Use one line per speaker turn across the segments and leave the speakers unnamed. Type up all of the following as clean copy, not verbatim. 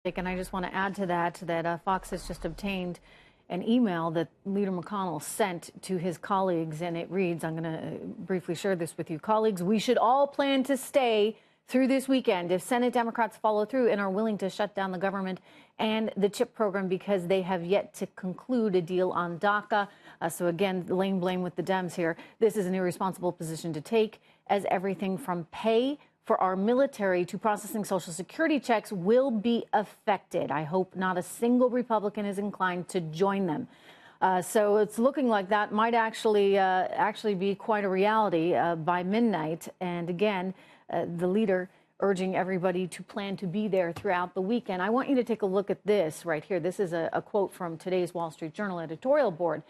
And I just want to add to that Fox has just obtained an email that Leader McConnell sent to his colleagues, and it reads, I'm going to briefly share this with you. Colleagues, we should all plan to stay through this weekend if Senate Democrats follow through and are willing to shut down the government and the CHIP program because they have yet to conclude a deal on DACA. So again, laying blame with the Dems here. This is an irresponsible position to take, as everything from pay for our military to processing Social Security checks will be affected. I hope not a single Republican is inclined to join them. So it's looking like that might actually be quite a reality by midnight. And again, the leader urging everybody to plan to be there throughout the weekend. I want you to take a look at this right here. This is a quote from today's Wall Street Journal editorial board.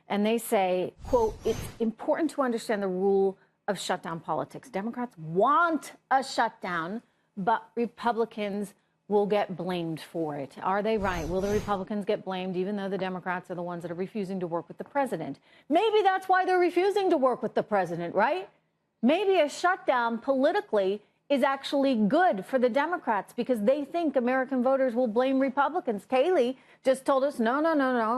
And they say, quote, it's important to understand the rule of shutdown politics. Democrats want a shutdown, but Republicans will get blamed for it. Are they right? Will the Republicans get blamed even though the Democrats are the ones that are refusing to work with the president? Maybe that's why they're refusing to work with the president, right? Maybe a shutdown politically is actually good for the Democrats because they think American voters will blame Republicans. Kayleigh just told us, no,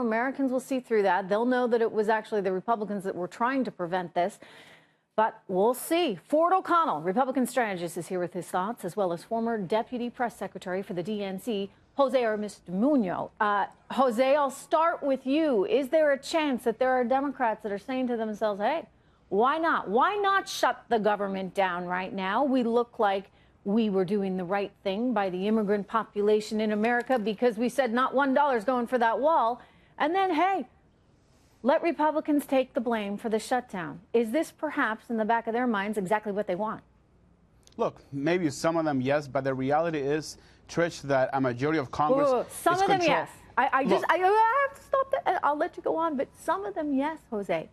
Americans will see through that. They'll know that it was actually the Republicans that were trying to prevent this. But we'll see. Ford O'Connell, Republican strategist, is here with his thoughts, as well as former deputy press secretary for the DNC, Jose Aristimuno. Jose, I'll start with you. Is there a chance that there are Democrats that are saying to themselves, hey, why not? Why not shut the government down right now? We look like we were doing the right thing by the immigrant population in America because we said not $1 is going for that wall. And then, hey, let Republicans take the blame for the shutdown. Is this perhaps in the back of their minds exactly what they want?
Look, maybe some of them, yes, but the reality is, Trish, that a majority of Congress
some of them, yes. I have to stop that. I'll let you go on, but some of them, yes, Jose.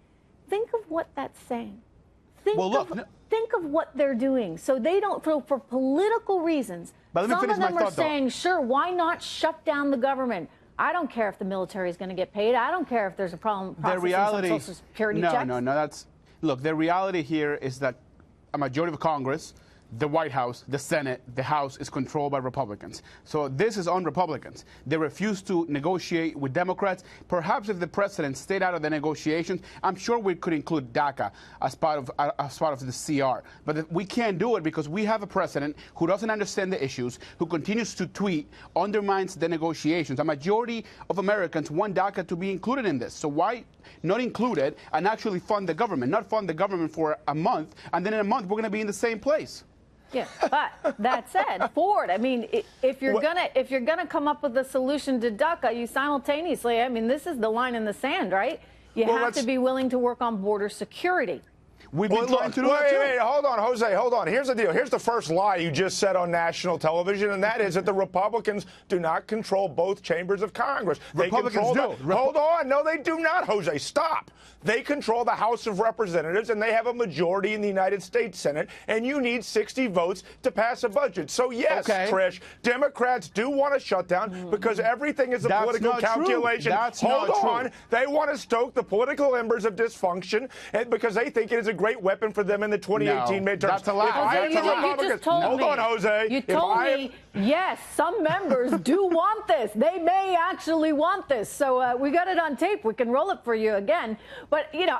Think of what that's saying. Think of what they're doing. So they don't, for political reasons, some of them are saying, sure, why not shut down the government? I don't care if the military is going to get paid. I don't care if there's a problem processing some Social Security checks. No. Look, the reality here is that a majority of Congress, the White House, the Senate, the House is controlled by Republicans. So this is on Republicans. They refuse to negotiate with Democrats. Perhaps if the president stayed out of the negotiations, I'm sure we could include DACA as part of the CR. But we can't do it because we have a president who doesn't understand the issues, who continues to tweet, undermines the negotiations. A majority of Americans want DACA to be included in this. So why not include it and actually fund the government? Not fund the government for a month, and then in a month we're going to be in the same place. Yeah, but that said, Ford, I mean, if you're gonna come up with a solution to DACA, you simultaneously, I mean, this is the line in the sand, right? You have to be willing to work on border security.
We've been trying to do that too. Wait, hold on, Jose, hold on. Here's the deal. Here's the first lie you just said on national television, and that is that the Republicans do not control both chambers of Congress.
Republicans do.
Hold on. No, they do not, Jose. Stop. They control the House of Representatives, and they have a majority in the United States Senate, and you need 60 votes to pass a budget. So, yes, Trish, Democrats do want to shut down because everything is a political calculation. Hold on. They want to stoke the political embers of dysfunction because they think it is a great weapon for them in the 2018 midterms.
That's a lie.
Hold on, Jose.
You told me, yes, some members do want this. They may actually want this. So we got it on tape. We can roll it for you again. But, you know,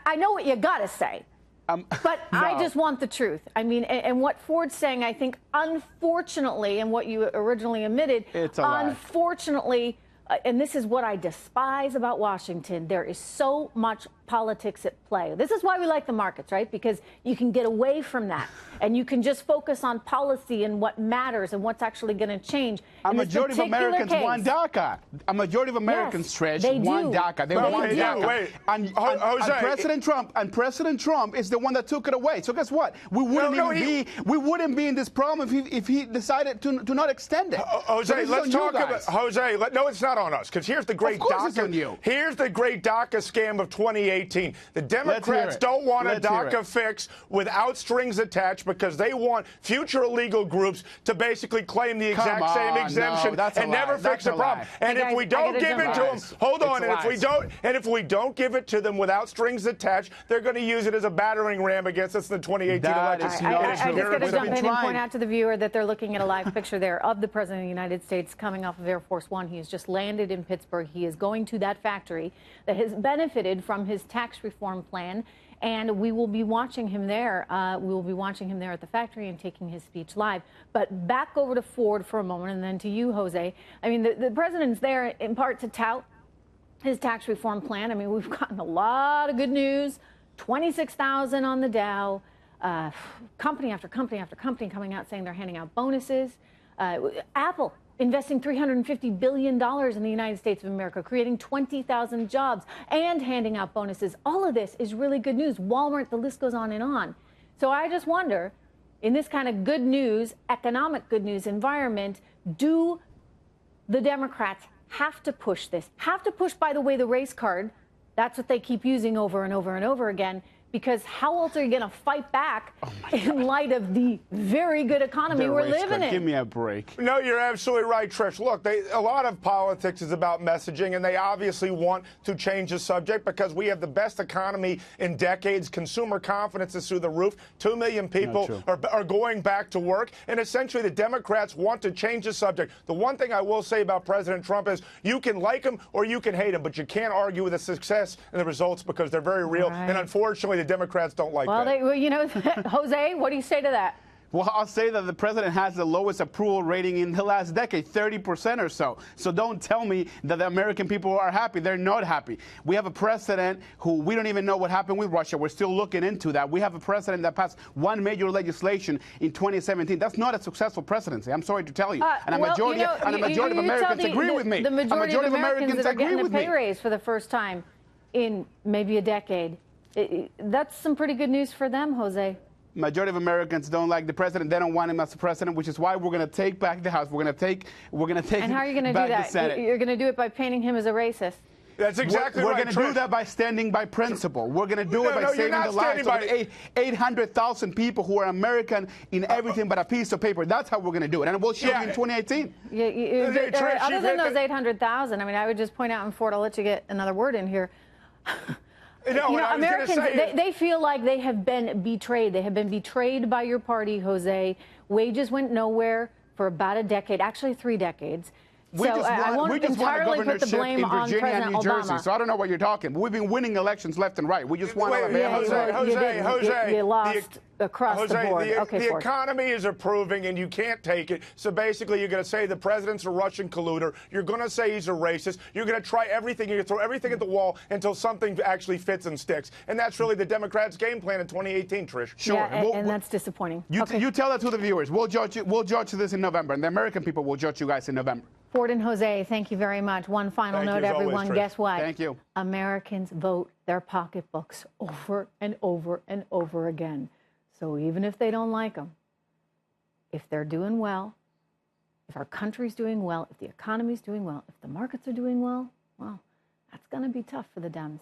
I know what you got to say. But I just want the truth. I mean, and what Ford's saying, I think, unfortunately, and what you originally admitted,
it's a lie.
Unfortunately, and this is what I despise about Washington, there is so much politics at play. This is why we like the markets, right? Because you can get away from that and you can just focus on policy and what matters and what's actually going to change.
A majority of Americans want DACA. A majority of Americans, Trish, want DACA. They want DACA. And President Trump is the one that took it away. So guess what? We wouldn't be in this problem if he decided to not extend it.
Jose, let's talk about Jose. No, it's not on us because here's the great DACA.
It's on you.
Here's the great DACA scam of 2018. 2018. The Democrats don't want a DACA fix without strings attached because they want future illegal groups to basically claim the exact same exemption and never fix the problem. And if we don't give it to them, hold on, and if we don't give it to them without strings attached, they're going to use it as a battering ram against us in the 2018 election.
I just got to jump in and point out to the viewer that they're looking at a live picture there of the President of the United States coming off of Air Force One. He has just landed in Pittsburgh. He is going to that factory that has benefited from his tax reform plan, and we will be watching him there. We will be watching him there at the factory and taking his speech live. But back over to Ford for a moment, and then to you, Jose. I mean, the president's there in part to tout his tax reform plan. I mean, we've gotten a lot of good news. 26,000 on the Dow. Company after company after company coming out saying they're handing out bonuses. Apple investing $350 billion in the United States of America, creating 20,000 jobs and handing out bonuses. All of this is really good news. Walmart, the list goes on and on. So I just wonder, in this kind of good news, economic good news environment, do the Democrats have to push this? Have to push, by the way, the race card. That's what they keep using over and over and over again. Because how else are you going to fight back in light of the very good economy we're living in?
Give me a break.
No, you're absolutely right, Trish. Look, a lot of politics is about messaging, and they obviously want to change the subject because we have the best economy in decades. Consumer confidence is through the roof. 2 million people are going back to work, and essentially the Democrats want to change the subject. The one thing I will say about President Trump is you can like him or you can hate him, but you can't argue with the success and the results because they're very real, and unfortunately the Democrats don't like that.
Well, you know, Jose, what do you say to that?
Well, I'll say that the president has the lowest approval rating in the last decade, 30% or so. So don't tell me that the American people are happy. They're not happy. We have a president who we don't even know what happened with Russia. We're still looking into that. We have a president that passed one major legislation in 2017. That's not a successful presidency. I'm sorry to tell you. And a majority of Americans agree with me.
The majority of Americans that are getting a pay raise for the first time in maybe a decade. That's some pretty good news for them, Jose.
Majority of Americans don't like the president. They don't want him as the president, which is why we're going to take back the House. We're going to take. And
how are you going to do that? You're going to do it by painting him as a racist.
That's exactly
right.
We're
going to do that by standing by principle. We're going to do it by saving the lives of 800,000 people who are American in everything but a piece of paper. That's how we're going to do it. And we'll show you in 2018.
Other than those 800,000, I mean, I would just point out, and Ford, I'll let you get another word in here. Americans, they feel like they have been betrayed. They have been betrayed by your party, Jose. Wages went nowhere for about a decade, actually 3 decades. I won't entirely put the blame on President
New Jersey,
Obama.
So I don't know what you're talking. We've been winning elections left and right. We just want
Jose,
you lost across the board.
The economy is improving, and you can't take it. So basically, you're going to say the president's a Russian colluder. You're going to say he's a racist. You're going to try everything. You're going to throw everything at the wall until something actually fits and sticks. And that's really the Democrats' game plan in 2018, Trish.
Sure.
Yeah, and that's disappointing.
You tell that to the viewers. We'll judge this in November, and the American people will judge you guys in November.
Ford and Jose, thank you very much. One final note, everyone. Guess what?
Thank you.
Americans vote their pocketbooks over and over and over again. So even if they don't like them, if they're doing well, if our country's doing well, if the economy's doing well, if the markets are doing well, well, that's going to be tough for the Dems.